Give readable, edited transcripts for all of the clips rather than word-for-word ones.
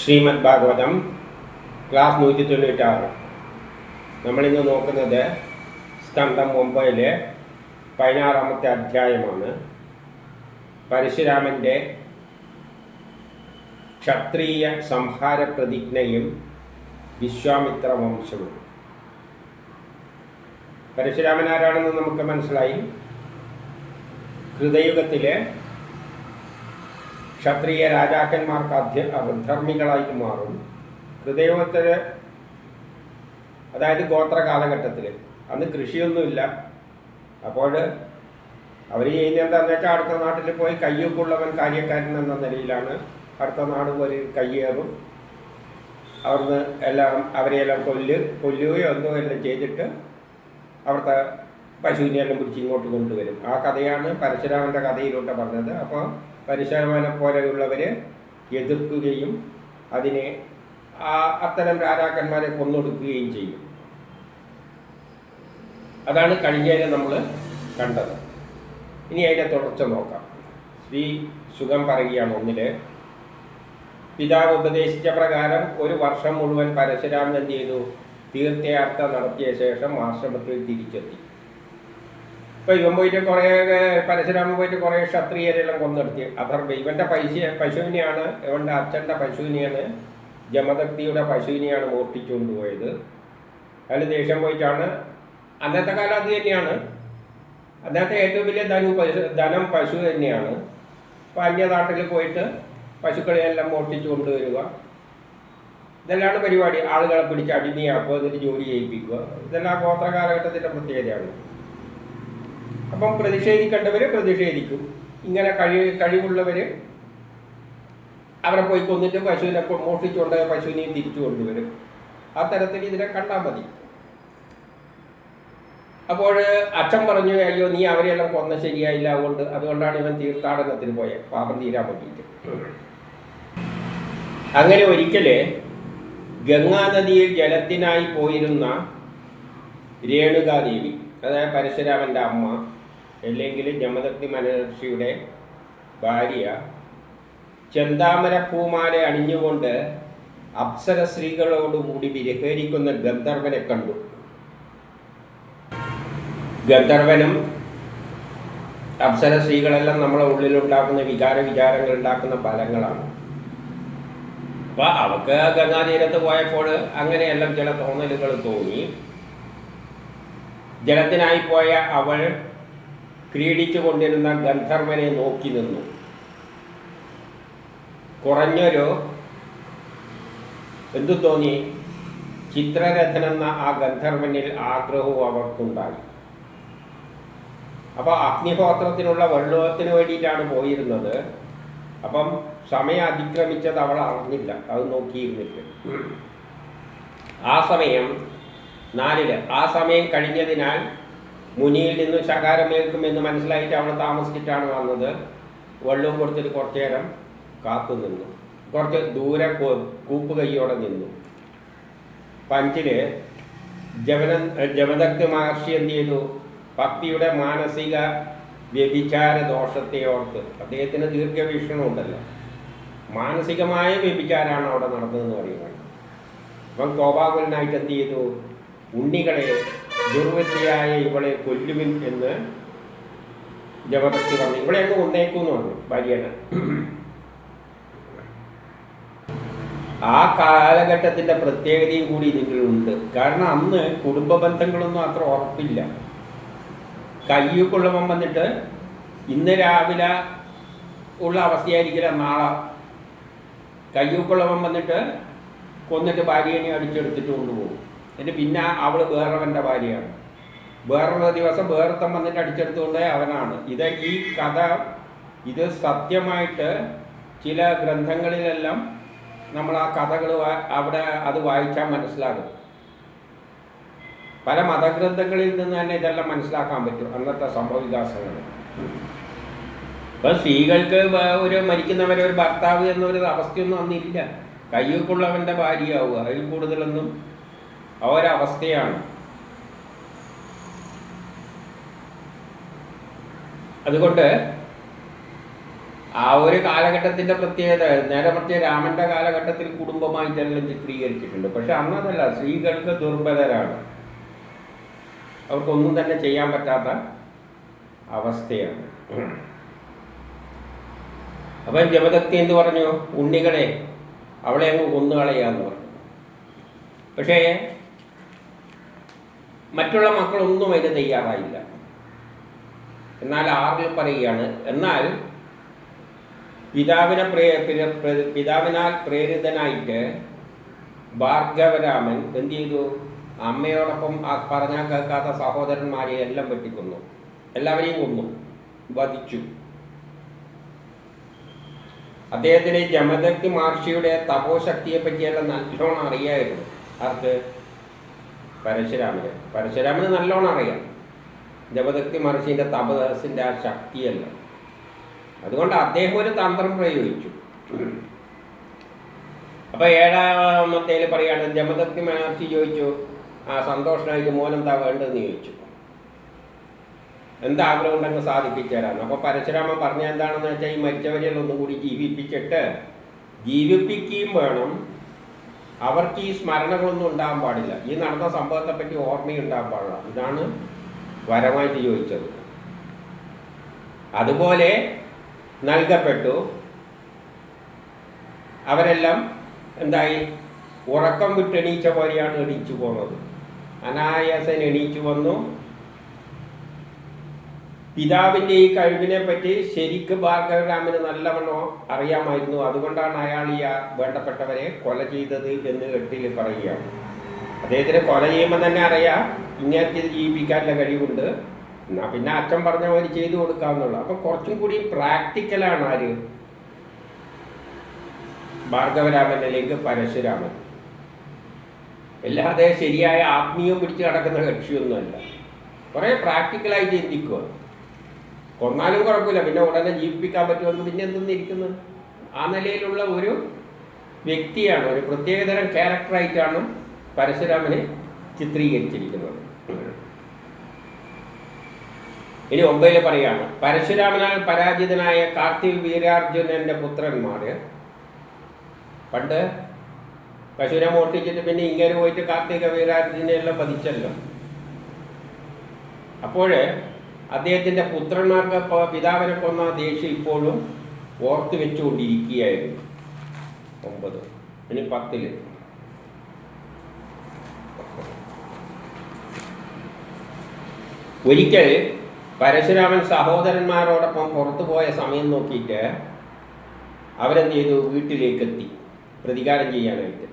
Shrimad Bhagavatam class 196. നമ്മളിന്ന് നോക്കുന്നത് സ്കന്ധം 9 16-ാമത്തെ അധ്യായമാണ്. പരശുരാമൻ്റെ ക്ഷത്രിയ സംഹാര പ്രതിജ്ഞയും വിശ്വാമിത്ര വംശവും. പരശുരാമൻ ആരാണെന്ന് നമുക്ക് മനസ്സിലായി. കൃതയുഗത്തിലെ ക്ഷത്രിയ രാജാക്കന്മാർക്ക് ധർമ്മികളായിട്ട് മാറും. ഹൃദയത്തിൽ, അതായത് ഗോത്ര കാലഘട്ടത്തിൽ അന്ന് കൃഷിയൊന്നുമില്ല. അപ്പോൾ അവർ ചെയ്യുന്നത് എന്താണെന്ന് വെച്ചാൽ അടുത്ത നാട്ടിൽ പോയി കയ്യൊക്കെയുള്ളവൻ കാര്യക്കാരൻ എന്ന നിലയിലാണ് അടുത്ത നാട് പോലെ കയ്യേറും. അവിടുന്ന് അവരെയെല്ലാം കൊല്ലുകയോ എന്തോ എല്ലാം ചെയ്തിട്ട് അവിടുത്തെ പശുവിനെയെല്ലാം പിടിച്ച് ഇങ്ങോട്ട് കൊണ്ടുവരും. ആ കഥയാണ് പരശുരാമൻ്റെ കഥയിലോട്ട് പറഞ്ഞത്. അപ്പോൾ പരശുരാമനെ പോലെയുള്ളവർ എതിർക്കുകയും അതിനെ അത്തരം രാജാക്കന്മാരെ കൊന്നൊടുക്കുകയും ചെയ്യും. അതാണ് കഴിഞ്ഞതിൽ നമ്മൾ കണ്ടത്. ഇനി അതിൻ്റെ തുടർച്ച നോക്കാം. ശ്രീ സുഖം പറയുകയാണ്. 1 പിതാവ് ഉപദേശിച്ച പ്രകാരം ഒരു വർഷം മുഴുവൻ പരശുരാമൻ എന്ത് ചെയ്തു? തീർത്ഥയാത്ര നടത്തിയ ശേഷം ആശ്രമത്തിൽ തിരിച്ചെത്തി. ഇപ്പോൾ ഇവൻ പോയിട്ട് പരശുരാമൻ പോയിട്ട് കുറേ ക്ഷത്രിയരെല്ലാം കൊന്നെടുത്തി. ഇവൻ്റെ പശുവിനെയാണ്, ഇവൻ്റെ അച്ഛൻ്റെ പശുവിനെയാണ്, ജമദഗ്നിയുടെ പശുവിനെയാണ് മോഷ്ടിച്ചുകൊണ്ട് പോയത്. അതിൽ ദേഷ്യം പോയിട്ടാണ്. അന്നത്തെ കാലം അത് തന്നെയാണ്. അന്നത്തെ ഏറ്റവും വലിയ ധനം പശു തന്നെയാണ്. അപ്പോൾ അന്യനാട്ടിൽ പോയിട്ട് പശുക്കളെയെല്ലാം മോഷ്ടിച്ചു കൊണ്ടുവരിക, ഇതെല്ലാം പരിപാടി. ആളുകളെ പിടിച്ച് അടിമയാക്കുക, എന്നിട്ട് ജോലി ചെയ്യിപ്പിക്കുക. ഇതെല്ലാം ഗോത്ര കാലഘട്ടത്തിൻ്റെ പ്രത്യേകതയാണ്. അപ്പം പ്രതിഷേധിക്കേണ്ടവർ പ്രതിഷേധിക്കും. ഇങ്ങനെ കഴിവുള്ളവർ അവരെ പോയി കൊന്നിട്ട് പശുവിനെ മോഷ്ടിച്ചുകൊണ്ട് പശുവിനെയും തിരിച്ചു കൊണ്ടുവരും. ആ തരത്തിൽ ഇതിനെ കണ്ടാൽ മതി. അപ്പോൾ അച്ഛൻ പറഞ്ഞു, അയ്യോ നീ അവരെയെല്ലാം കൊന്ന ശരിയായില്ല, അതുകൊണ്ടാണ് ഇവൻ തീർത്ഥാടനത്തിന് പോയത്, പാപം തീരാൻ പറ്റിയിട്ട്. അങ്ങനെ ഒരിക്കൽ ഗംഗാനദിയിൽ ജലത്തിനായി പോയിരുന്ന രേണുകാദേവി, അതായത് പരശുരാമൻ്റെ അമ്മ, അല്ലെങ്കിൽ ജമദഗ്നി മഹർഷിയുടെ ഭാര്യ, ചെന്താമര പൂമാല അണിഞ്ഞുകൊണ്ട് അപ്സര സ്ത്രീകളോടുകൂടി വിരഹരിക്കുന്ന ഗന്ധർവനെ കണ്ടു. ഗന്ധർവനും അപ്സര സ്ത്രീകളെല്ലാം നമ്മളെ ഉള്ളിലുണ്ടാക്കുന്ന വിചാരങ്ങൾ ഉണ്ടാക്കുന്ന ഫലങ്ങളാണ്. അപ്പോൾ അവൾക്ക് ഗംഗാതീരത്ത് പോയപ്പോൾ അങ്ങനെയെല്ലാം ചില തോന്നലുകൾ തോന്നി. ജലത്തിനായി പോയ അവൾ ക്രീഡിച്ചു കൊണ്ടിരുന്ന ഗന്ധർവനെ നോക്കി നിന്നു. കുറഞ്ഞൊരു എന്തു തോന്നി? ചിത്രരഥൻ എന്ന ആ ഗന്ധർവനിൽ ആഗ്രഹവും അവർക്കുണ്ടായി. അപ്പോൾ അഗ്നിഹോത്രത്തിനുള്ള വെള്ളത്തിന് വേണ്ടിയിട്ടാണ് പോയിരുന്നത്. അപ്പം സമയം അതിക്രമിച്ചത് അവൾ അറിഞ്ഞില്ല, അത് നോക്കിയിരുന്നിട്ട്. ആ സമയം 4 ആ സമയം കഴിഞ്ഞതിനാൽ മുനിയിൽ നിന്ന് ശകാരമേൽക്കുമെന്ന് മനസ്സിലായിട്ട് അവൾ താമസിച്ചിട്ടാണ് വന്നത്. വെള്ളവും കൊടുത്തിട്ട് കുറച്ചു നേരം കാത്തു നിന്നു. കുറച്ച് ദൂരെ കൂപ്പ് കൈയോടെ നിന്നു. 5 ജമദഗ്നി മഹർഷി എന്ത് ചെയ്തു? ഭക്തിയുടെ മാനസിക വ്യഭിചാര ദോഷത്തെ ഓർത്ത്, അദ്ദേഹത്തിന് ദീർഘവീക്ഷണമുണ്ടല്ലോ, മാനസികമായ വ്യഭിചാരമാണ് അവിടെ നടന്നതെന്ന് പറയുന്നത്. അപ്പം കോപാകുലനായിട്ട് എന്ത് ചെയ്തു? ഉണ്ണികളെ, ദുർവൃത്തിയായ ഇവളെ കൊല്ലുവിൻ എന്ന് ജമദഗ്നി പറഞ്ഞു. ഇവിടെ അങ്ങ് കൊന്നേക്കൂന്ന് പറഞ്ഞു ഭാര്യനെ. ആ കാലഘട്ടത്തിൻ്റെ പ്രത്യേകതയും കൂടി ഇതിലുണ്ട്. കാരണം അന്ന് കുടുംബ ബന്ധങ്ങളൊന്നും അത്ര ഉറപ്പില്ല. കയ്യൊക്കെയുള്ളവൻ വന്നിട്ട് ഇന്ന് രാവിലെ ഉള്ള അവസ്ഥയായിരിക്കില്ല നാളെ. കയ്യൊക്കെയുള്ളവൻ വന്നിട്ട് കൊന്നിട്ട് ഭാര്യനെ അടിച്ചെടുത്തിട്ട് കൊണ്ടുപോകും. എന്നിട്ട് പിന്നെ അവൾ വേറവൻ്റെ ഭാര്യയാണ്. വേറൊരു ദിവസം വേറത്തം വന്നിട്ട് അടിച്ചെടുത്തുകൊണ്ട് അവനാണ്. ഈ കഥ ഇത് സത്യമായിട്ട് ചില ഗ്രന്ഥങ്ങളിലെല്ലാം നമ്മൾ ആ കഥകൾ അവിടെ അത് വായിച്ചാൽ മനസ്സിലാകും. പല മതഗ്രന്ഥങ്ങളിൽ നിന്ന് തന്നെ ഇതെല്ലാം മനസ്സിലാക്കാൻ പറ്റും, അന്നത്തെ സംഭവവികാസങ്ങൾ. ഇപ്പം സ്ത്രീകൾക്ക് ഒരു മരിക്കുന്നവരെ ഒരു ഭർത്താവ് എന്നൊരു അവസ്ഥയൊന്നും അന്നില്ല. കയ്യൊക്കെയുള്ളവൻ്റെ ഭാര്യയാവുക, അതിൽ കൂടുതലൊന്നും ആ ഒരവസ്ഥയാണ്. അതുകൊണ്ട് ആ ഒരു കാലഘട്ടത്തിൻ്റെ പ്രത്യേകത. നേരെ മറിച്ച് രാമൻ്റെ കാലഘട്ടത്തിൽ കുടുംബമായിട്ടെല്ലാം ചിത്രീകരിച്ചിട്ടുണ്ട്. പക്ഷെ അന്നതല്ല, സ്ത്രീകൾക്ക് ദുർബലരാണ്, അവർക്കൊന്നും തന്നെ ചെയ്യാൻ പറ്റാത്ത അവസ്ഥയാണ്. അപ്പം ജമദഗ്നി എന്ത് പറഞ്ഞു? ഉണ്ണികളെ അവളെ അങ്ങ് കൊന്നുകളയാന്ന് പറഞ്ഞു. പക്ഷേ മറ്റുള്ള മക്കളൊന്നും അതിന് തയ്യാറായില്ല. എന്നാൽ ആറിൽ പറയുകയാണ്, എന്നാൽ പിതാവിനാൽ പ്രേരിതനായിട്ട് ഭാർഗവരാമൻ എന്ത് ചെയ്തു? അമ്മയോടൊപ്പം പറഞ്ഞാൽ കേൾക്കാത്ത സഹോദരന്മാരെ എല്ലാം വെട്ടിക്കൊന്നു, എല്ലാവരെയും കൊന്നു, വധിച്ചു. അദ്ദേഹത്തിന് ജമദഗ്നി മഹർഷിയുടെ തപോശക്തിയെ പറ്റിയെല്ലാം നല്ലോണം അറിയായിരുന്നു. ആർക്ക്? പരശുരാമന് നല്ലോണം അറിയാം ജമദഗ്നി മഹർഷിന്റെ തപസ്സിന്റെ ആ ശക്തിയല്ല. അതുകൊണ്ട് അദ്ദേഹം ഒരു തന്ത്രം പ്രയോഗിച്ചു. അപ്പൊ 7-ാമത്തേൽ പറയാണ്, ജമദഗ്നി മഹർഷി ചോദിച്ചു, സന്തോഷമായിട്ട് മോനെന്താ വേണ്ടതെന്ന് ചോദിച്ചു. എന്താഗ്രഹം ഉണ്ടെങ്കിൽ സാധിപ്പിച്ചു തരാമെന്ന്. അപ്പോൾ പരശുരാമൻ പറഞ്ഞ എന്താണെന്ന് വെച്ചാൽ, ഈ മരിച്ചവരെല്ലാം ഒന്നും കൂടി ജീവിപ്പിക്കുകയും വേണം, അവർക്ക് ഈ സ്മരണകളൊന്നും ഉണ്ടാകാൻ പാടില്ല, ഈ നടന്ന സംഭവത്തെപ്പറ്റി ഓർമ്മയുണ്ടാകാൻ പാടില്ല. ഇതാണ് വരമായിട്ട് ചോദിച്ചത്. അതുപോലെ നൽകപ്പെട്ടു. അവരെല്ലാം എന്തായി? ഉറക്കം വിട്ടെണീച്ച പോലെയാണ് എണീച്ചു പോകുന്നത്. അനായാസൻ എണീച്ചു വന്നു. പിതാവിൻ്റെ ഈ കഴിവിനെ പറ്റി ശരിക്ക് ഭാർഗവരാമന് നല്ലവണ്ണം അറിയാമായിരുന്നു. അതുകൊണ്ടാണ് അയാൾ ഈ വേണ്ടപ്പെട്ടവരെ കൊല ചെയ്തത് എന്ന് 8-ൽ പറയുകയാണ്. അദ്ദേഹത്തിന് കൊല ചെയ്യുമ്പോൾ തന്നെ അറിയാം ഇങ്ങനത്തെ ജീവിപ്പിക്കാനുള്ള കഴിവുണ്ട്, എന്നാൽ പിന്നെ അച്ഛൻ പറഞ്ഞ പോലെ ചെയ്തു കൊടുക്കാമെന്നുള്ളു. അപ്പം കുറച്ചും കൂടി പ്രാക്ടിക്കലാണ് ആര്? ഭാർഗവരാമനിലേക്ക് പരശുരാമൻ. അല്ലാതെ ശരിയായ ആത്മീയം പിടിച്ച് നടക്കുന്ന കക്ഷിയൊന്നുമല്ല. കുറേ പ്രാക്ടിക്കലായി ചിന്തിക്കുക. കൊന്നാലും കുഴപ്പമില്ല, പിന്നെ ഉടനെ ജീവിപ്പിക്കാൻ പറ്റുമെന്ന് പിന്നെ എന്തെന്നിരിക്കുന്നത്? ആ നിലയിലുള്ള ഒരു വ്യക്തിയാണ്, ഒരു പ്രത്യേകതരം ക്യാരക്ടറായിട്ടാണ് പരശുരാമനെ ചിത്രീകരിച്ചിരിക്കുന്നത്. ഇനി 9-ൽ പറയാണ്, പരശുരാമനാൽ പരാജിതനായ കാർത്തിക വീരാർജുനന്റെ പുത്രന്മാർ പണ്ട് പരശുരാമൻ ഓർത്തിച്ചിട്ട് പിന്നെ ഇങ്ങനെ പോയിട്ട് കാർത്തിക വീരാർജുനെല്ലാം പതിച്ചല്ലോ. അപ്പോൾ അദ്ദേഹത്തിൻ്റെ പുത്രന്മാർക്ക് പിതാവിനെ കൊന്ന ദേഷ്യം ഇപ്പോഴും ഓർത്ത് വെച്ചുകൊണ്ടിരിക്കുകയായിരുന്നു. 9. ഇനി 10-ൽ ഒരിക്കൽ പരശുരാമൻ സഹോദരന്മാരോടൊപ്പം പുറത്തു പോയ സമയം നോക്കിയിട്ട് അവരെന്ത് ചെയ്തു? വീട്ടിലേക്കെത്തി പ്രതികാരം ചെയ്യാനായിട്ട്.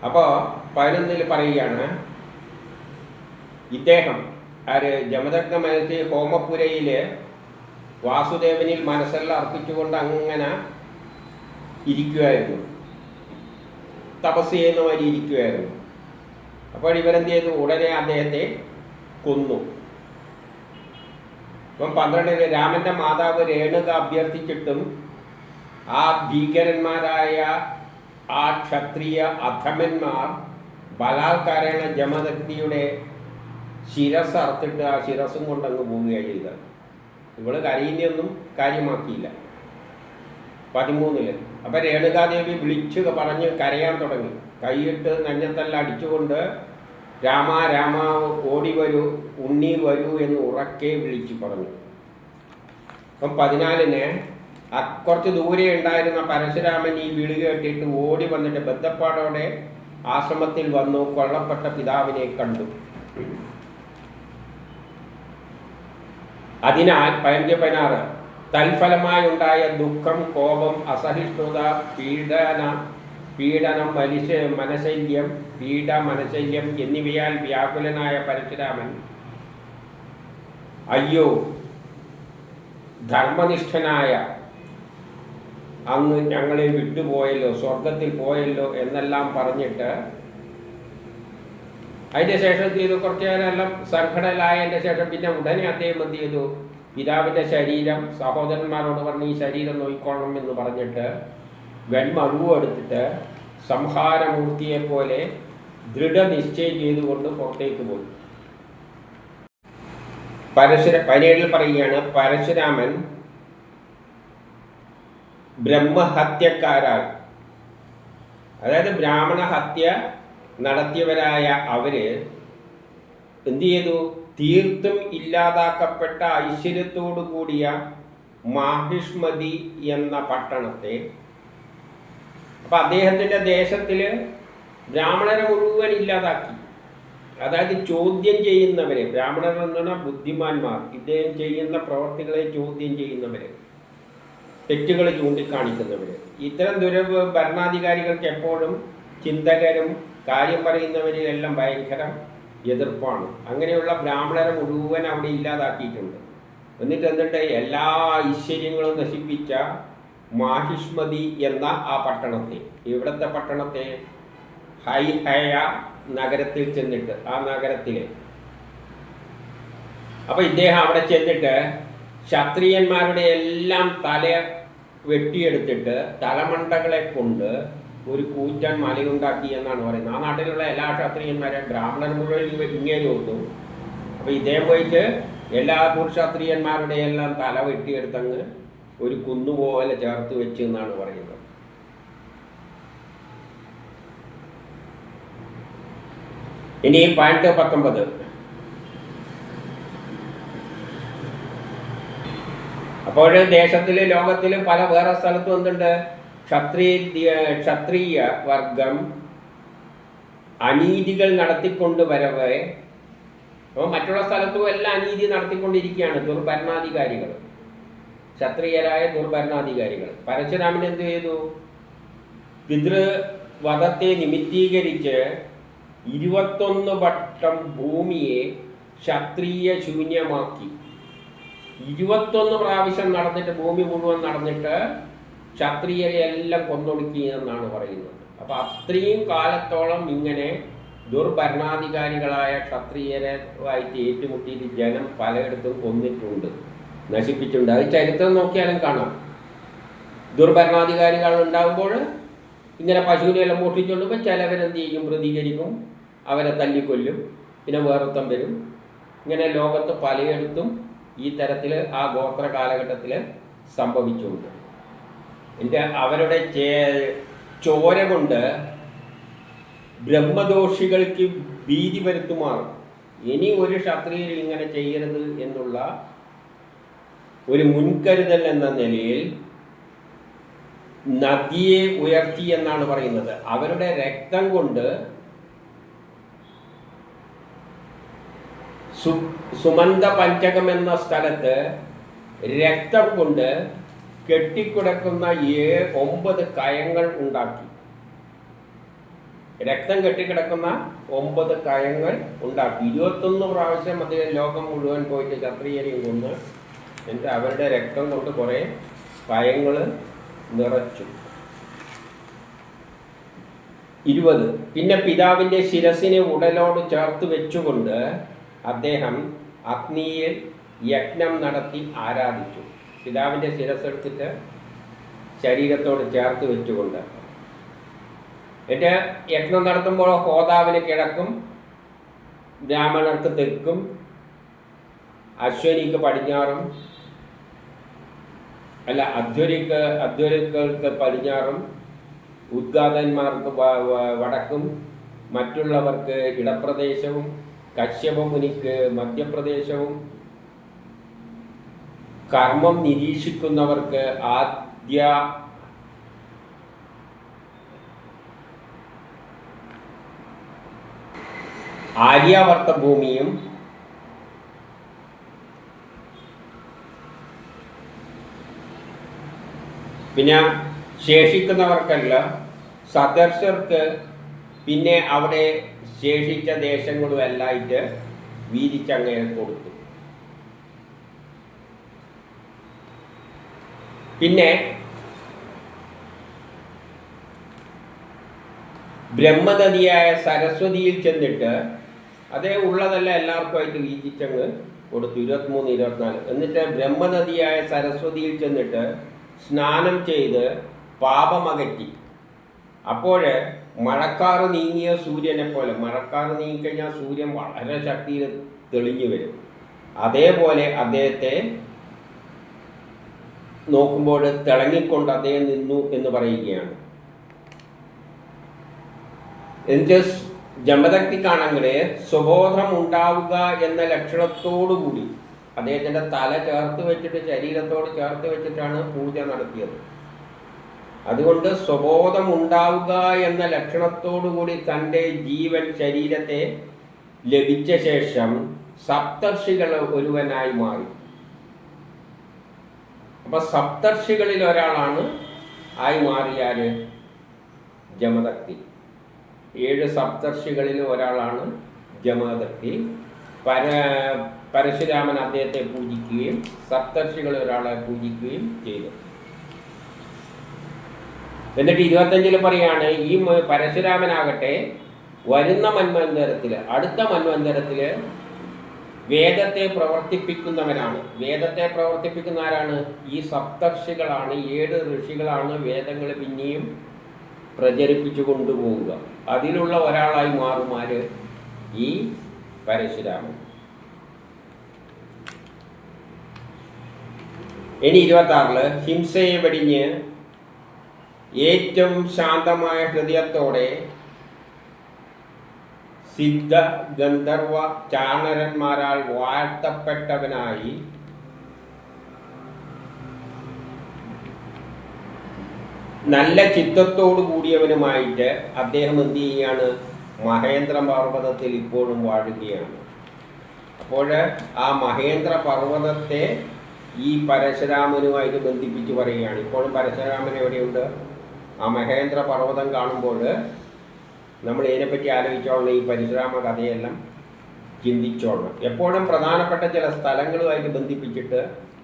അപ്പോൾ 11-ൽ പറയുകയാണ്, ഇദ്ദേഹം ജമദഗ്നി മഹർഷി ഹോമപുരയിൽ വാസുദേവനിൽ മനസ്സെല്ലാം അർപ്പിച്ചുകൊണ്ട് അങ്ങനെ ഇരിക്കുമായിരുന്നു, തപസ് ചെയ്യുന്ന വരെ ഇരിക്കുമായിരുന്നു. അപ്പോൾ ഇവരെന്ത് ചെയ്തു? ഉടനെ അദ്ദേഹത്തെ കൊന്നു. ഇപ്പം 12-ൽ രാമന്റെ മാതാവ് രേണുക അഭ്യർത്ഥിച്ചിട്ടും ആ ഭീകരന്മാരായ ആ ക്ഷത്രിയ അധമന്മാർ ബലാത്കാരേണ ജമദഗ്നിയുടെ ശിരസ് അറുത്തിട്ട് ആ ശിരസും കൊണ്ടങ്ങ് പോവുകയാണ് ചെയ്തത്. ഇവള് കരയുന്നൊന്നും കാര്യമാക്കിയില്ല. 13-ൽ അപ്പം രേണുകാദേവി വിളിച്ചു പറഞ്ഞ് കരയാൻ തുടങ്ങി. കൈയിട്ട് നെഞ്ഞത്തെല്ലാം അടിച്ചുകൊണ്ട് രാമ രാമ ഓടി വരൂ, ഉണ്ണി വരൂ എന്ന് ഉറക്കെ വിളിച്ചു പറഞ്ഞു. അപ്പം 14-ന് കുറച്ച് ദൂരെ ഉണ്ടായിരുന്ന പരശുരാമൻ ഈ വിളി കേട്ടിട്ട് ഓടി വന്നിട്ട് ബദ്ധപ്പാടോടെ ആശ്രമത്തിൽ വന്നു കൊല്ലപ്പെട്ട പിതാവിനെ കണ്ടു. അതിനാൽ 15-16 തൽഫലമായി ഉണ്ടായ ദുഃഖം, കോപം, അസഹിഷ്ണുത, പീഡനം, മനശല്യം എന്നിവയാൽ വ്യാകുലനായ പരശുരാമൻ, അയ്യോ ധർമ്മനിഷ്ഠനായ അങ്ങ് ഞങ്ങളെ വിട്ടുപോയല്ലോ, സ്വർഗത്തിൽ പോയല്ലോ എന്നെല്ലാം പറഞ്ഞിട്ട് അതിൻ്റെ ശേഷം ചെയ്തു കുറച്ചു നേരമെല്ലാം സങ്കടലായതിൻ്റെ ശേഷം പിന്നെ ഉടനെ അദ്ദേഹം എന്ത് ചെയ്തു? പിതാവിൻ്റെ ശരീരം സഹോദരന്മാരോട് പറഞ്ഞ് ഈ ശരീരം നോക്കിക്കോണം എന്ന് പറഞ്ഞിട്ട് വെൺമഴുവ് എടുത്തിട്ട് സംഹാരമൂർത്തിയെപ്പോലെ ദൃഢനിശ്ചയം ചെയ്തുകൊണ്ട് പുറത്തേക്ക് പോയി. 17-ൽ പറയുകയാണ്, പരശുരാമൻ ബ്രഹ്മഹത്യക്കാരാൽ, അതായത് ബ്രാഹ്മണ ഹത്യ നടത്തിയവരായ അവര് എന്തു ചെയ്തു? തീർത്തും ഇല്ലാതാക്കപ്പെട്ട ഐശ്വര്യത്തോടു കൂടിയ മാഹിഷ്മതി എന്ന പട്ടണത്തെ, അപ്പൊ അദ്ദേഹത്തിന്റെ ദേശത്തില് ബ്രാഹ്മണരെ മുഴുവൻ ഇല്ലാതാക്കി. അതായത് ചോദ്യം ചെയ്യുന്നവരെ, ബ്രാഹ്മണർ എന്ന് പറഞ്ഞാൽ ബുദ്ധിമാന്മാർ, ഇദ്ദേഹം ചെയ്യുന്ന പ്രവർത്തികളെ ചോദ്യം ചെയ്യുന്നവര്, തെറ്റുകൾ ചൂണ്ടിക്കാണിക്കുന്നവര്. ഇത്തരം ഭരണാധികാരികൾക്ക് എപ്പോഴും ചിന്തകരും കാര്യം പറയുന്നവരും എല്ലാം ഭയങ്കര എതിർപ്പാണ്. അങ്ങനെയുള്ള ബ്രാഹ്മണരെ മുഴുവൻ അവിടെ ഇല്ലാതാക്കിയിട്ടുണ്ട്. എന്നിട്ട് എല്ലാ ഐശ്വര്യങ്ങളും നശിപ്പിച്ച മാഹിഷ്മതി എന്ന ആ പട്ടണത്തെ, ഇവിടുത്തെ പട്ടണത്തെ ഹൈഹയ നഗരത്തിൽ ചെന്നിട്ട്, ആ നഗരത്തിലെ, അപ്പൊ ഇദ്ദേഹം അവിടെ ചെന്നിട്ട് ക്ഷത്രിയന്മാരുടെ എല്ലാം തല വെട്ടിയെടുത്തിട്ട് തലമണ്ടകളെ കൊണ്ട് ഒരു കൂറ്റൻ മലയുണ്ടാക്കി എന്നാണ് പറയുന്നത്. ആ നാട്ടിലുള്ള എല്ലാ ക്ഷത്രിയന്മാരെയും ബ്രാഹ്മണർ മുഴുവൻ ഇങ്ങനെ ഓർത്തു. അപ്പൊ ഇദ്ദേഹം പോയിട്ട് എല്ലാ ക്ഷത്രിയന്മാരുടെ എല്ലാം തല വെട്ടിയെടുത്തങ്ങ് ഒരു കുന്നുപോലെ ചേർത്ത് വെച്ച് എന്നാണ് പറയുന്നത്. ഇനി പോയിന്റ് 19. അപ്പോൾ ദേശത്തില് ലോകത്തില് പല വേറെ സ്ഥലത്തും എന്തുണ്ട്? ക്ഷത്രിയ വർഗം അനീതികൾ നടത്തിക്കൊണ്ട് വരവേ, അപ്പോൾ മറ്റുള്ള സ്ഥലത്തും എല്ലാം അനീതി നടത്തിക്കൊണ്ടിരിക്കുകയാണ് ദുർഭരണാധികാരികൾ, ക്ഷത്രിയരായ ദുർഭരണാധികാരികൾ. പരശുരാമൻ എന്ത് ചെയ്തു? പിതൃവധത്തെ നിമിത്തീകരിച്ച് 21 വട്ടം ഭൂമിയെ ക്ഷത്രിയ ശൂന്യമാക്കി. 21 പ്രാവശ്യം നടന്നിട്ട്, ഭൂമി മുഴുവൻ നടന്നിട്ട് ക്ഷത്രിയരെ എല്ലാം കൊന്നൊടുക്കി എന്നാണ് പറയുന്നത്. അപ്പൊ അത്രയും കാലത്തോളം ഇങ്ങനെ ദുർഭരണാധികാരികളായ ക്ഷത്രിയരായിട്ട് ഏറ്റുമുട്ടിയിട്ട് ജനം പലയിടത്തും കൊന്നിട്ടുണ്ട്, നശിപ്പിച്ചിട്ടുണ്ട്. അത് ചരിത്രം നോക്കിയാലും കാണാം. ദുർഭരണാധികാരികൾ ഉണ്ടാകുമ്പോൾ ഇങ്ങനെ പശുവിനെല്ലാം മോഷ്ടിച്ചുകൊണ്ടുമ്പോൾ ചിലവരെന്ത് ചെയ്യും? പ്രതികരിക്കും, അവരെ തല്ലിക്കൊല്ലും, പിന്നെ വേറൊത്തം വരും. ഇങ്ങനെ ലോകത്ത് പലയിടത്തും ഈ തരത്തിൽ ആ ഗോത്ര കാലഘട്ടത്തിൽ സംഭവിച്ചുണ്ട്. അവരുടെ ചോര കൊണ്ട് ബ്രഹ്മദോഷികൾക്ക് ഭീതി വരുത്തുമാർ ഇനി ഒരു ക്ഷത്രിയർ ഇങ്ങനെ ചെയ്യരുത് എന്നുള്ള ഒരു മുൻകരുതൽ എന്ന നിലയിൽ നദിയെ ഉയർത്തി എന്നാണ് പറയുന്നത്. അവരുടെ രക്തം കൊണ്ട് സുമന്ത പഞ്ചകം എന്ന സ്ഥലത്ത് രക്തം കൊണ്ട് കെട്ടിക്കിടക്കുന്ന 9 കയങ്ങൾ ഉണ്ടാക്കി. രക്തം കെട്ടിക്കിടക്കുന്ന 9 കയങ്ങൾ ഉണ്ടാക്കി. 21 പ്രാവശ്യം അദ്ദേഹം ലോകം മുഴുവൻ പോയിട്ട് ക്ഷത്രിയരെയും കൊന്ന് എന്നിട്ട് അവരുടെ രക്തം കൊണ്ട് കുറെ കയങ്ങൾ നിറച്ചു. 20. പിന്നെ പിതാവിൻ്റെ ശിരസിനെ ഉടലോട് ചേർത്ത് വെച്ചുകൊണ്ട് അദ്ദേഹം അഗ്നിയിൽ യജ്ഞം നടത്തി ആരാധിച്ചു. പിതാവിൻ്റെ ശിരസ്സെടുത്തിട്ട് ശരീരത്തോട് ചേർത്ത് വെച്ചുകൊണ്ട്. എന്നിട്ട് യജ്ഞം നടത്തുമ്പോൾ ഹോതാവിന് കിഴക്കും, ബ്രാഹ്മണർക്ക് തെക്കും, അശ്വനിക്ക് പടിഞ്ഞാറും, അല്ല അധ്വരികൾക്ക് പടിഞ്ഞാറും, ഉദ്ഗാതന്മാർക്ക് വടക്കും, മറ്റുള്ളവർക്ക് ഇടപ്രദേശവും, കശ്യപമുനിക്ക് മധ്യപ്രദേശവും, കർമ്മം നിരീക്ഷിക്കുന്നവർക്ക് ആര്യാവർത്ത ഭൂമിയും, പിന്നെ ശേഷിക്കുന്നവർക്കല്ല സദർശർക്ക് പിന്നെ അവിടെ ശേഷിച്ച ദേശങ്ങളും എല്ലായിട്ട് വീതിച്ചങ്ങനെ കൊടുത്തു. പിന്നെ ബ്രഹ്മനദിയായ സരസ്വതിയിൽ ചെന്നിട്ട് അതേ ഉള്ളതെല്ലാം എല്ലാവർക്കുമായിട്ട് വീതിച്ചങ്ങ് കൊടുത്തു. 23, 24. എന്നിട്ട് ബ്രഹ്മനദിയായ സരസ്വതിയിൽ ചെന്നിട്ട് സ്നാനം ചെയ്ത് പാപമകറ്റി. അപ്പോൾ മഴക്കാറ് നീങ്ങിയ സൂര്യനെ പോലെ, മഴക്കാറ് നീങ്ങിക്കഴിഞ്ഞാൽ സൂര്യൻ വളരെ ശക്തിയിൽ തെളിഞ്ഞു വരും. അതേപോലെ അദ്ദേഹത്തെ നോക്കുമ്പോൾ തിളങ്ങിക്കൊണ്ട് അദ്ദേഹം നിന്നു എന്ന് പറയുകയാണ്. എന്നിട്ട് ജമദഗ്നിക്കാണെങ്കിൽ സ്വബോധം ഉണ്ടാവുക എന്ന ലക്ഷണത്തോടുകൂടി അദ്ദേഹത്തിൻ്റെ തല ചേർത്ത് വെച്ചിട്ട് ശരീരത്തോട് ചേർത്ത് വെച്ചിട്ടാണ് പൂജ നടത്തിയത്. അതുകൊണ്ട് സ്വബോധം ഉണ്ടാവുക എന്ന ലക്ഷണത്തോടുകൂടി തൻ്റെ ജീവൻ ശരീരത്തെ ലഭിച്ച ശേഷം സപ്തർഷികൾ ഒരുവനായി മാറി. അപ്പൊ സപ്തർഷികളിൽ ഒരാളാണ് ആയി മാറിയാല് ജമദഗ്നി. 7 സപ്തർഷികളിൽ ഒരാളാണ് ജമദഗ്നി. പരശുരാമൻ അദ്ദേഹത്തെ പൂജിക്കുകയും സപ്തർഷികളിൽ ഒരാളെ പൂജിക്കുകയും ചെയ്തു. എന്നിട്ട് 25 പറയാണ്, ഈ പരശുരാമനാകട്ടെ വരുന്ന മന്വന്തരത്തിൽ, അടുത്ത മന്വന്തരത്തിൽ വേദത്തെ പ്രവർത്തിപ്പിക്കുന്നവനാണ്. വേദത്തെ പ്രവർത്തിപ്പിക്കുന്ന ആരാണ്? ഈ സപ്തർഷികളാണ്, 7 ഋഷികളാണ് വേദങ്ങൾ പിന്നെയും പ്രചരിപ്പിച്ചു കൊണ്ടുപോവുക. അതിലുള്ള ഒരാളായി മാറുമാര്? ഈ പരശുരാമൻ. ഇനി 26 ഹിംസയെ വെടിഞ്ഞ് ഏറ്റവും ശാന്തമായ ഹൃദയത്തോടെ സിദ്ധ ഗന്ധർവ ചാണരന്മാരാൽ വാഴ്ത്തപ്പെട്ടവനായി നല്ല ചിത്തത്തോടു കൂടിയവനുമായിട്ട് അദ്ദേഹം എന്ത് ചെയ്യുകയാണ്? മഹേന്ദ്ര പർവ്വതത്തിൽ ഇപ്പോഴും വാഴുകയാണ്. അപ്പോൾ ആ മഹേന്ദ്ര പർവ്വതത്തെ ഈ പരശുരാമനുമായിട്ട് ബന്ധിപ്പിച്ച് പറയുകയാണ്. ഇപ്പോഴും പരശുരാമൻ എവിടെയുണ്ട്? ആ മഹേന്ദ്ര പർവ്വതം കാണുമ്പോൾ നമ്മൾ ഇതിനെപ്പറ്റി ആലോചിച്ചോളണം. ഈ പരശുരാമ കഥയെല്ലാം ചിന്തിച്ചോളണം. എപ്പോഴും പ്രധാനപ്പെട്ട ചില സ്ഥലങ്ങളുമായിട്ട് ബന്ധിപ്പിച്ചിട്ട്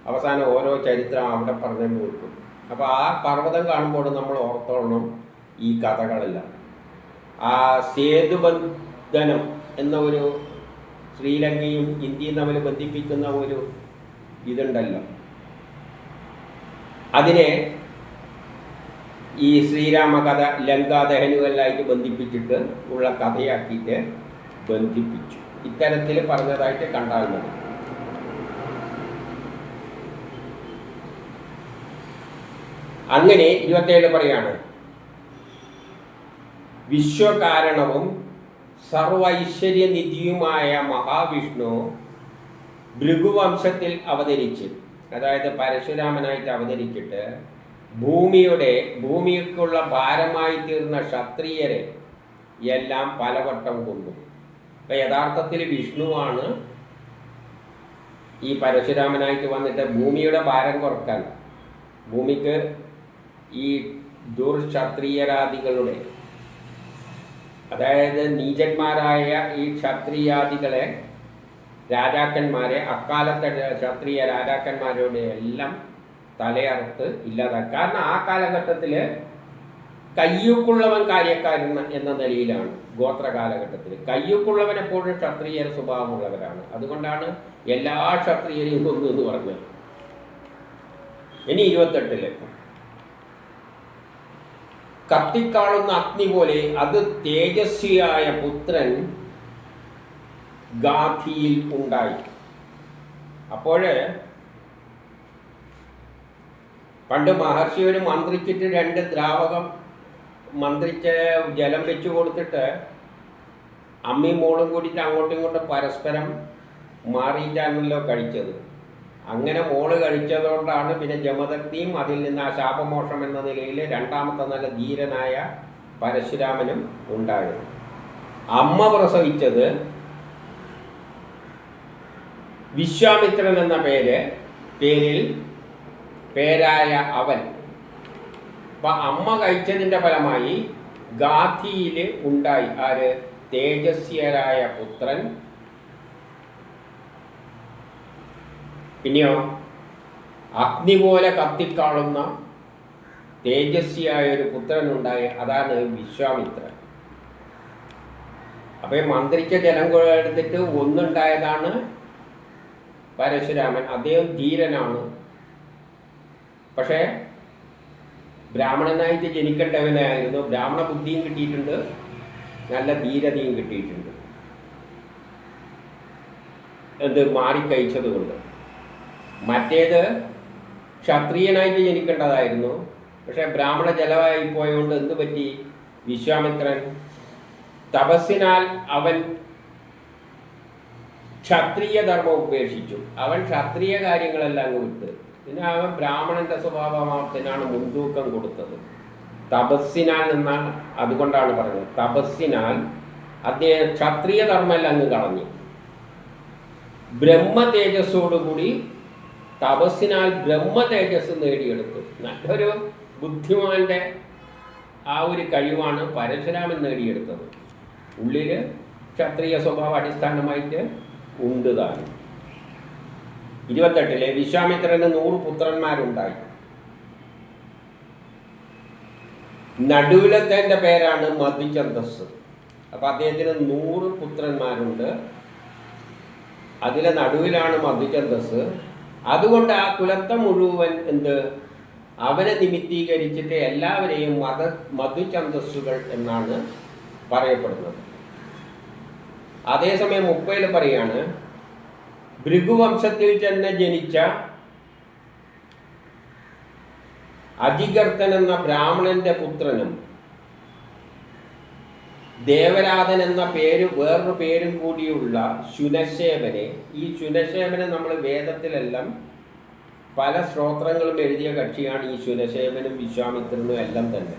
അവസാനം ഓരോ ചരിത്രം അവിടെ പറഞ്ഞു വെക്കും. അപ്പോൾ ആ പർവ്വതം കാണുമ്പോൾ നമ്മൾ ഓർത്തോളണം ഈ കഥകളെല്ലാം. ആ സേതുബന്ധനം എന്ന ഒരു ശ്രീലങ്കയും ഇന്ത്യയും തമ്മിൽ ബന്ധിപ്പിക്കുന്ന ഒരു ഇതുണ്ടല്ലോ, അതിനെ ഈ ശ്രീരാമ കഥ ലങ്കാദഹനുകളിലായിട്ട് ബന്ധിപ്പിച്ചിട്ട് ഉള്ള കഥയാക്കിയിട്ട് ബന്ധിപ്പിച്ചു. ഇത്തരത്തിൽ പറഞ്ഞതായിട്ട് കണ്ടാൽ മതി. അങ്ങനെ 27 പറയാണ്, വിശ്വകാരണവും സർവൈശ്വര്യനിധിയുമായ മഹാവിഷ്ണു ഭൃഗുവംശത്തിൽ അവതരിച്ച്, അതായത് പരശുരാമനായിട്ട് അവതരിച്ചിട്ട് ഭൂമിക്കുള്ള ഭാരമായി തീർന്ന ക്ഷത്രിയരെ എല്ലാം പലവട്ടം കൊന്നു. അപ്പം യഥാർത്ഥത്തിൽ വിഷ്ണുവാണ് ഈ പരശുരാമനായിട്ട് വന്നിട്ട് ഭൂമിയുടെ ഭാരം കുറക്കാൻ, ഭൂമിക്ക് ഈ ദുർക്ഷത്രിയരാദികളുടെ, അതായത് നീചന്മാരായ ഈ ക്ഷത്രിയാദികളെ, രാജാക്കന്മാരെ, അക്കാലത്തെ ക്ഷത്രിയ രാജാക്കന്മാരുടെ എല്ലാം തലയറുത്ത് ഇല്ലാതാക്കുക. കാരണം ആ കാലഘട്ടത്തിൽ കയ്യൂക്കുള്ളവൻ കാര്യക്കാരൻ എന്ന നിലയിലാണ്. ഗോത്ര കാലഘട്ടത്തിൽ കയ്യൂക്കുള്ളവൻ എപ്പോഴും ക്ഷത്രിയ സ്വഭാവമുള്ളവരാണ്. അതുകൊണ്ടാണ് എല്ലാ ക്ഷത്രിയരെയും കൊന്നു എന്ന് പറഞ്ഞത്. ഇനി 28 കത്തിക്കാളുന്ന അഗ്നി പോലെ അത് തേജസ്വിയായ പുത്രൻ ഗാധിയിൽ ഉണ്ടായി. അപ്പോഴ് പണ്ട് മഹർഷിയോട് മന്ത്രിച്ചിട്ട് 2 ദ്രാവകം മന്ത്രിച്ച ജലം വെച്ച് കൊടുത്തിട്ട് അമ്മയും മോളും കൂടിയിട്ട് അങ്ങോട്ടും ഇങ്ങോട്ടും പരസ്പരം മാറിയിട്ടാണല്ലോ കഴിച്ചത്. അങ്ങനെ മോള് കഴിച്ചതുകൊണ്ടാണ് പിന്നെ ജമദഗ്നിയും അതിൽ നിന്ന് ആ ശാപമോക്ഷം എന്ന നിലയിൽ രണ്ടാമത്തെ നല്ല ധീരനായ പരശുരാമനും ഉണ്ടായത്. അമ്മ പ്രസവിച്ചത് വിശ്വാമിത്രൻ എന്ന പേരായ അവൻ. അപ്പം അമ്മ കഴിച്ചതിൻ്റെ ഫലമായി ഗാധിയിൽ ഉണ്ടായി ആര്? തേജസ്വിയരായ പുത്രൻ. പിന്നെയോ അഗ്നി പോലെ കത്തിക്കാളുന്ന തേജസ്വിയായ ഒരു പുത്രനുണ്ടായി, അതാണ് വിശ്വാമിത്രൻ. അപ്പം മന്ത്രിച്ച ജലം എടുത്തിട്ട് ഒന്നുണ്ടായതാണ് പരശുരാമൻ. അദ്ദേഹം ധീരനാണ്. പക്ഷേ ബ്രാഹ്മണനായിട്ട് ജനിക്കേണ്ടവനായിരുന്നു. ബ്രാഹ്മണ ബുദ്ധിയും കിട്ടിയിട്ടുണ്ട്, നല്ല ധീരതയും കിട്ടിയിട്ടുണ്ട്. എന്ത് മാറിക്കഴിച്ചത് കൊണ്ട്. മറ്റേത് ക്ഷത്രിയനായിട്ട് ജനിക്കേണ്ടതായിരുന്നു. പക്ഷേ ബ്രാഹ്മണ ജലമായി പോയതുകൊണ്ട് എന്ത് പറ്റി? വിശ്വാമിത്രൻ തപസ്സിനാൽ അവൻ ക്ഷത്രിയ ധർമ്മം ഉപേക്ഷിച്ചു. അവൻ ക്ഷത്രിയ കാര്യങ്ങളെല്ലാം അങ്ങ് വിട്ട് പിന്നെ അവൻ ബ്രാഹ്മണന്റെ സ്വഭാവത്തിനാണ് മുൻതൂക്കം കൊടുത്തത്. തപസ്സിനാൽ നിന്നാണ്, അതുകൊണ്ടാണ് പറഞ്ഞത് തപസ്സിനാൽ അദ്ദേഹം ക്ഷത്രിയ ധർമ്മമെല്ലാം അങ്ങ് കളഞ്ഞു. ബ്രഹ്മ തേജസ്സോടുകൂടി തപസ്സിനാൽ ബ്രഹ്മ തേജസ് നേടിയെടുത്തു. നല്ലൊരു ബുദ്ധിമാന്റെ ആ ഒരു കഴിവാണ് പരശുരാമൻ നേടിയെടുത്തത്. ഉള്ളിൽ ക്ഷത്രിയ സ്വഭാവ അടിസ്ഥാനമായിട്ട് ഉണ്ട് താനും. 28 വിശ്വാമിത്രന് 100 പുത്രന്മാരുണ്ടായി. നടുവിലത്തെ പേരാണ് മധുചന്ദസ്. അപ്പം അദ്ദേഹത്തിന് 100 പുത്രന്മാരുണ്ട്. അതിലെ നടുവിലാണ് മധുചന്ദസ്. അതുകൊണ്ട് ആ കുലത്തെ മുഴുവൻ അവനെ നിമിത്തീകരിച്ചിട്ട് എല്ലാവരെയും മധുചന്ദസ്സുകൾ എന്നാണ് പറയപ്പെടുന്നത്. അതേസമയം 30 പറയാണ്, ഭൃഗുവംശത്തിൽ തന്നെ ജനിച്ച അജിഗർത്തൻ എന്ന ബ്രാഹ്മണന്റെ പുത്രനും ദേവരാധൻ എന്ന വേറൊരു പേരും കൂടിയുള്ള ശുനശേവനെ, ഈ ശുനശേവനെ നമ്മൾ വേദത്തിലെല്ലാം പല സ്തോത്രങ്ങളും എഴുതിയ കക്ഷിയാണ് ഈ ശുനശേവനും വിശ്വാമിത്രനും എല്ലാം തന്നെ.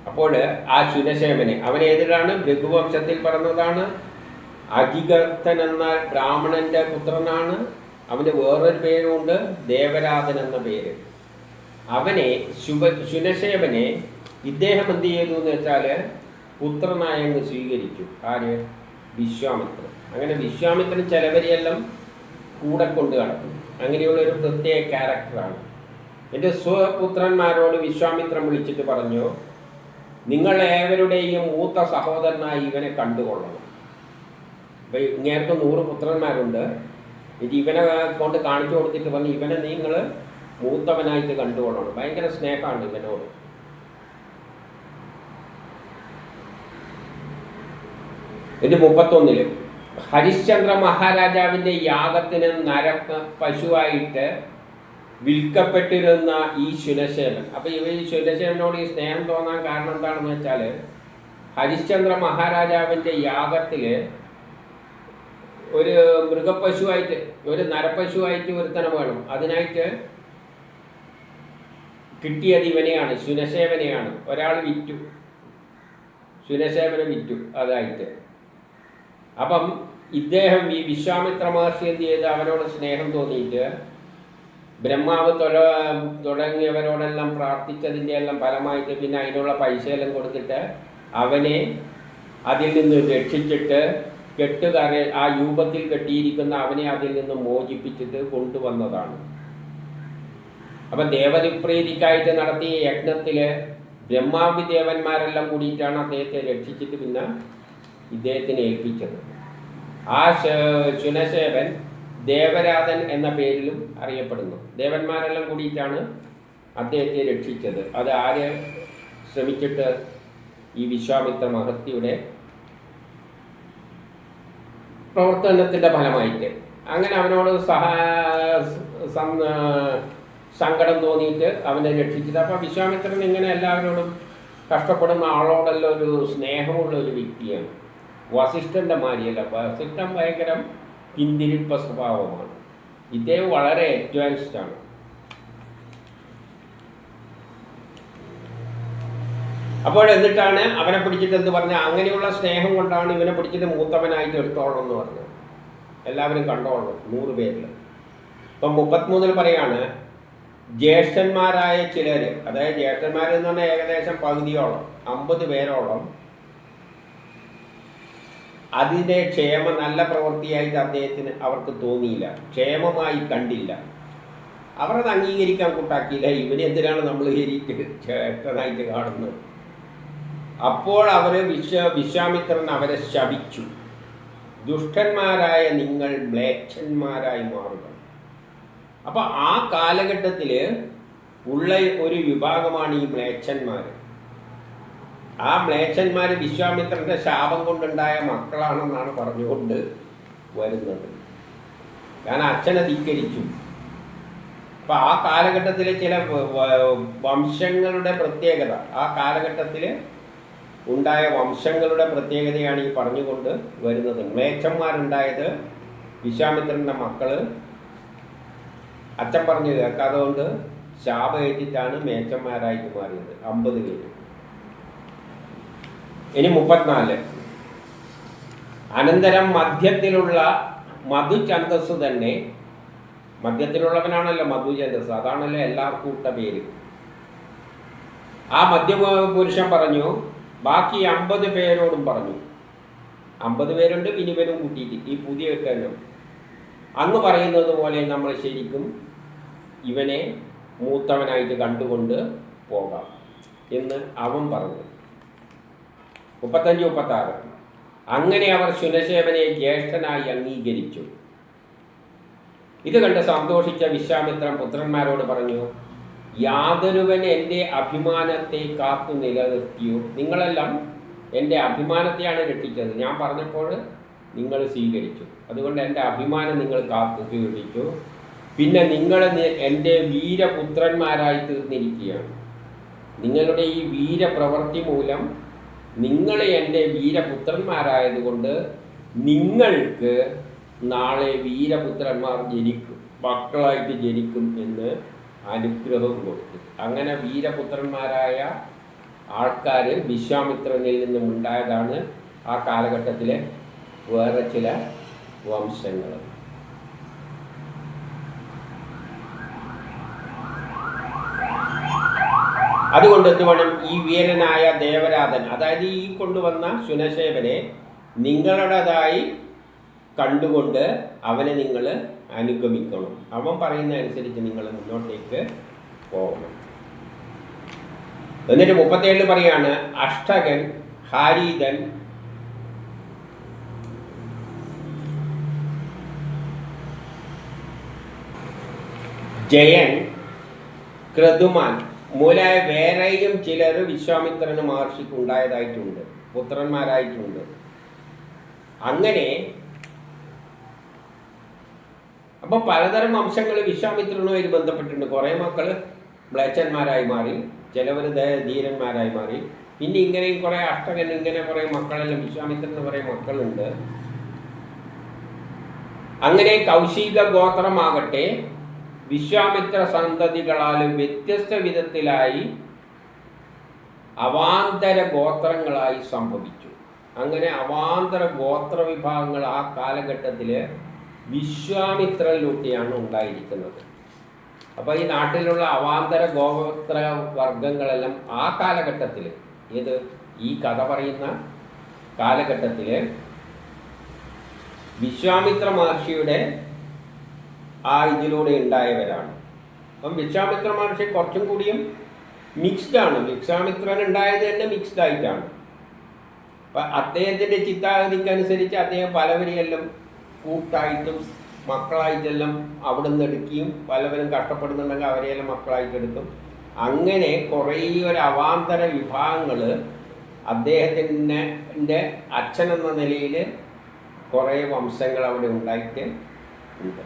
അപ്പോൾ ആ ശുനശേവനെ അവൻ ഏതിലാണ്? ഭൃഗുവംശത്തിൽ പറഞ്ഞതാണ്. അജിഗർത്തൻ എന്ന ബ്രാഹ്മണന്റെ പുത്രനാണ്. അവന് വേറൊരു പേരുമുണ്ട്, ദേവരാധൻ എന്ന പേര്. അവനെ ശുനശേവനെ ഇദ്ദേഹം എന്ത് ചെയ്തു എന്ന് വെച്ചാൽ പുത്രനായി അങ്ങ് സ്വീകരിച്ചു. ആര്? വിശ്വാമിത്രൻ. അങ്ങനെ വിശ്വാമിത്രൻ ചിലവരെയെല്ലാം കൂടെ കൊണ്ട് നടക്കും. അങ്ങനെയുള്ളൊരു പ്രത്യേക ക്യാരക്ടറാണ്. എൻ്റെ സ്വപുത്രന്മാരോട് വിശ്വാമിത്രൻ വിളിച്ചിട്ട് പറഞ്ഞു, നിങ്ങൾ ഏവരുടെയും മൂത്ത സഹോദരനായി ഇവനെ കണ്ടുകൊള്ളണം. അപ്പം ഇങ്ങേർക്ക് 100 പുത്രന്മാരുണ്ട്. ഇവനെ കൊണ്ട് കാണിച്ചു കൊടുത്തിട്ട് പറഞ്ഞു, ഇവനെ നിങ്ങൾ മൂത്തവനായിട്ട് കണ്ടുകൊള്ളണം. ഭയങ്കര സ്നേഹമാണ് ഇവനോട്. ഇത് 31 ഹരിശ്ചന്ദ്ര മഹാരാജാവിൻ്റെ യാഗത്തിന് പശുവായിട്ട് വിൽക്കപ്പെട്ടിരുന്ന ഈ ശുനശേവൻ. അപ്പം ഈ ശുനശേവനോട് ഈ സ്നേഹം തോന്നാൻ കാരണം എന്താണെന്ന് വെച്ചാൽ, ഹരിശ്ചന്ദ്ര മഹാരാജാവിൻ്റെ യാഗത്തിൽ ഒരു മൃഗപ്പശുവായിട്ട്, ഒരു നരപ്പശുവായിട്ട് ഒരുത്തനെ വേണം. അതിനായിട്ട് കിട്ടിയത് ഇവനെയാണ്, ശുനശേവനെയാണ്. ഒരാൾ വിറ്റു, ശുനശേവനെ വിറ്റു അതായിട്ട്. അപ്പം ഇദ്ദേഹം ഈ വിശ്വാമിത്ര മഹർഷി എന്ത് ചെയ്ത് അവനോട് സ്നേഹം തോന്നിയിട്ട് ബ്രഹ്മാവ് തുടങ്ങിയവരോടെല്ലാം പ്രാർത്ഥിച്ചതിൻ്റെ എല്ലാം ഫലമായിട്ട് പിന്നെ അതിനുള്ള പൈസയെല്ലാം കൊടുത്തിട്ട് അവനെ അതിൽ നിന്ന് രക്ഷിച്ചിട്ട് ആ രൂപത്തിൽ കെട്ടിയിരിക്കുന്ന അവനെ അതിൽ നിന്ന് മോചിപ്പിച്ചിട്ട് കൊണ്ടുവന്നതാണ്. അപ്പം ദേവതപ്രീതിക്കായിട്ട് നടത്തിയ യജ്ഞത്തിൽ ബ്രഹ്മാവി ദേവന്മാരെല്ലാം കൂടിയിട്ടാണ് അദ്ദേഹത്തെ രക്ഷിച്ചിട്ട് പിന്നെ ഇദ്ദേഹത്തിന് ഏൽപ്പിച്ചത്. ആ ശുനശേവൻ ദേവരാധൻ എന്ന പേരിലും അറിയപ്പെടുന്നു. ദേവന്മാരെല്ലാം കൂടിയിട്ടാണ് അദ്ദേഹത്തെ രക്ഷിച്ചത്. അത് ആര് ശ്രമിച്ചിട്ട്? ഈ വിശ്വാമിത്ര മഹർഷിയുടെ പ്രവർത്തനത്തിൻ്റെ ഫലമായിട്ട്. അങ്ങനെ അവനോട് സങ്കടം തോന്നിയിട്ട് അവനെ രക്ഷിച്ചത്. അപ്പോൾ വിശ്വാമിത്രൻ ഇങ്ങനെ എല്ലാവരോടും കഷ്ടപ്പെടുന്ന ആളോടെല്ലാം ഒരു സ്നേഹമുള്ള ഒരു വ്യക്തിയാണ്. വസിഷ്ഠൻ്റെ മാതിരിയല്ല. വസിഷ്ഠൻ ഭയങ്കര പിന്തിരിപ്പ സ്വഭാവമാണ്. ഇദ്ദേഹം വളരെ അഡ്വാൻസ്ഡ് ആണ്. അപ്പോൾ എന്നിട്ടാണ് അവനെ പിടിച്ചിട്ട് എന്ത് പറഞ്ഞാൽ, അങ്ങനെയുള്ള സ്നേഹം കൊണ്ടാണ് ഇവനെ പിടിച്ചിട്ട് മൂത്തവനായിട്ട് എടുത്തോളണം എന്ന് പറഞ്ഞത്. എല്ലാവരും കണ്ടോളണം 100 പേരിൽ. ഇപ്പം 33 പറയാണ്, ജ്യേഷ്ഠന്മാരായ ചിലർ, അതായത് ജ്യേഷ്ഠന്മാരെന്ന് പറഞ്ഞാൽ ഏകദേശം പകുതിയോളം 50 പേരോളം അതിൻ്റെ നല്ല പ്രവൃത്തിയായിട്ട് അവർക്ക് തോന്നിയില്ല, ക്ഷേമമായി കണ്ടില്ല. അവരത് അംഗീകരിക്കാൻ കൂട്ടാക്കിയില്ല. ഇവനെന്തിനാണ് നമ്മൾ ചേട്ടനായിട്ട് കാണുന്നത്? അപ്പോൾ വിശ്വാമിത്രൻ അവരെ ശപിച്ചു. ദുഷ്ടന്മാരായ നിങ്ങൾ മ്ലേച്ഛന്മാരായി മാറുക. അപ്പം ആ കാലഘട്ടത്തിൽ ഉള്ള ഒരു വിഭാഗമാണ് ഈ മ്ലേച്ഛന്മാർ. ആ മ്ലേച്ഛന്മാർ വിശ്വാമിത്രൻ്റെ ശാപം കൊണ്ടുണ്ടായ മക്കളാണെന്നാണ് പറഞ്ഞുകൊണ്ട് വരുന്നത്. കാരണം അച്ഛനെ ധിക്കരിച്ചു. അപ്പം ആ കാലഘട്ടത്തിലെ ചില വംശങ്ങളുടെ പ്രത്യേകത, ആ കാലഘട്ടത്തിൽ ഉണ്ടായ വംശങ്ങളുടെ പ്രത്യേകതയാണ് ഈ പറഞ്ഞുകൊണ്ട് വരുന്നത്. മ്ലേച്ഛന്മാരുണ്ടായത് വിശ്വാമിത്രൻ്റെ മക്കള് അച്ഛൻ പറഞ്ഞു കേൾക്കാതെ കൊണ്ട് ശാപേറ്റിട്ടാണ് മേച്ചന്മാരായിട്ട് മാറിയത് 50 പേര്. ഇനി 34. അനന്തരം മധ്യത്തിലുള്ള മധുചന്ദസ് തന്നെ, മധ്യത്തിലുള്ളവനാണല്ലോ മധുചന്ദസ്, അതാണല്ലോ എല്ലാവർക്കും ഇട്ട പേര്. ആ മധ്യപുരുഷൻ പറഞ്ഞു, ബാക്കി 50 പേരോടും പറഞ്ഞു, 50 പേരുണ്ട് പിന്നെ ഇവരും കൂട്ടിയിട്ട് ഈ പുതിയ കിട്ടാനും, അന്ന് പറയുന്നത് പോലെ നമ്മൾ ശരിക്കും ഇവനെ മൂത്തവനായിട്ട് കണ്ടുകൊണ്ട് പോകാം എന്ന് അവൻ പറഞ്ഞു. 35-36. അങ്ങനെ അവർ ശുനശേവനെ ജ്യേഷ്ഠനായി അംഗീകരിച്ചു. ഇത് കണ്ട് സന്തോഷിച്ച വിശ്വാമിത്രൻ പുത്രന്മാരോട് പറഞ്ഞു, യാതൊരുവൻ എൻ്റെ അഭിമാനത്തെ കാത്തു നിലനിർത്തിയോ? നിങ്ങളെല്ലാം എൻ്റെ അഭിമാനത്തെയാണ് രക്ഷിച്ചത്. ഞാൻ പറഞ്ഞപ്പോൾ നിങ്ങൾ സ്വീകരിച്ചു, അതുകൊണ്ട് എൻ്റെ അഭിമാനം നിങ്ങൾ കാത്തു സ്വീകരിച്ചു. പിന്നെ നിങ്ങൾ എൻ്റെ വീരപുത്രന്മാരായി തീർന്നിരിക്കുകയാണ്. നിങ്ങളുടെ ഈ വീരപ്രവൃത്തി മൂലം നിങ്ങൾ എൻ്റെ വീരപുത്രന്മാരായതുകൊണ്ട് നിങ്ങൾക്ക് നാളെ വീരപുത്രന്മാർ ജനിക്കും, മക്കളായിട്ട് ജനിക്കും എന്ന് അനുഗ്രഹം കൊടുത്തു. അങ്ങനെ വീരപുത്രന്മാരായ ആൾക്കാർ വിശ്വാമിത്രനിൽ നിന്നും ഉണ്ടായതാണ് ആ കാലഘട്ടത്തിലെ വേറെ ചില വംശങ്ങൾ. അതുകൊണ്ട് എന്ത് വേണം, ഈ വീരനായ ദേവരാധൻ, അതായത് ഈ കൊണ്ടുവന്ന ശുനശേവനെ നിങ്ങളുടേതായി കണ്ടുകൊണ്ട് അവനെ നിങ്ങൾ അനുഗമിക്കണം. അവൻ പറയുന്ന അനുസരിച്ച് നിങ്ങൾ മുന്നോട്ടേക്ക് പോകണം. എന്നിട്ട് 37 പറയാണ്, അഷ്ടകൻ, ഹാരീതൻ, ജയൻ, ക്രതുമാൻ മൂലായ വേറെയും ചിലർ വിശ്വാമിത്രന് മഹർഷിക്ക് ഉണ്ടായതായിട്ടുണ്ട്, പുത്രന്മാരായിട്ടുണ്ട്. അങ്ങനെ അപ്പോൾ പലതരം വംശങ്ങൾ വിശ്വാമിത്രനുമായി ബന്ധപ്പെട്ടിട്ടുണ്ട്. കുറേ മക്കൾ മ്ലേച്ഛന്മാരായി മാറി, ചിലവർ ധീരന്മാരായി മാറി. പിന്നെ ഇങ്ങനെയും കുറേ അഷ്ടകൻ, ഇങ്ങനെ കുറേ മക്കളെല്ലാം വിശ്വാമിത്രന് കുറേ മക്കളുണ്ട്. അങ്ങനെ കൗശിക ഗോത്രമാകട്ടെ വിശ്വാമിത്ര സന്തതികളാലും വ്യത്യസ്ത വിധത്തിലായി അവാന്തര ഗോത്രങ്ങളായി സംഭവിച്ചു. അങ്ങനെ അവാന്തര ഗോത്ര വിഭാഗങ്ങൾ ആ കാലഘട്ടത്തിൽ വിശ്വാമിത്രനിലൂടെയാണ് ഉണ്ടായിരിക്കുന്നത്. അപ്പോൾ ഈ നാട്ടിലുള്ള അവാന്തര ഗോത്ര വർഗങ്ങളെല്ലാം ആ കാലഘട്ടത്തിൽ, ഏത് ഈ കഥ പറയുന്ന കാലഘട്ടത്തിൽ വിശ്വാമിത്ര മഹർഷിയുടെ ആ ഇതിലൂടെ ഉണ്ടായവരാണ്. അപ്പം വിശ്വാമിത്ര മഹർഷി കുറച്ചും കൂടിയും മിക്സ്ഡാണ്. വിശ്വാമിത്രൻ ഉണ്ടായത് തന്നെ മിക്സ്ഡ് ആയിട്ടാണ്. അപ്പം അദ്ദേഹത്തിൻ്റെ ചിന്താഗതിക്കനുസരിച്ച് അദ്ദേഹം പലവരെയെല്ലാം കൂട്ടായിട്ടും മക്കളായിട്ടെല്ലാം അവിടെ നിന്ന് എടുക്കുകയും, പലവരും കഷ്ടപ്പെടുന്നുണ്ടെങ്കിൽ അവരെയെല്ലാം മക്കളായിട്ട് എടുക്കും. അങ്ങനെ കുറേ ഒരു അവാന്തര വിഭാഗങ്ങൾ അദ്ദേഹത്തിൻ്റെ അച്ഛനെന്ന നിലയിൽ കുറേ വംശങ്ങൾ അവിടെ ഉണ്ടായിട്ട് ഉണ്ട്.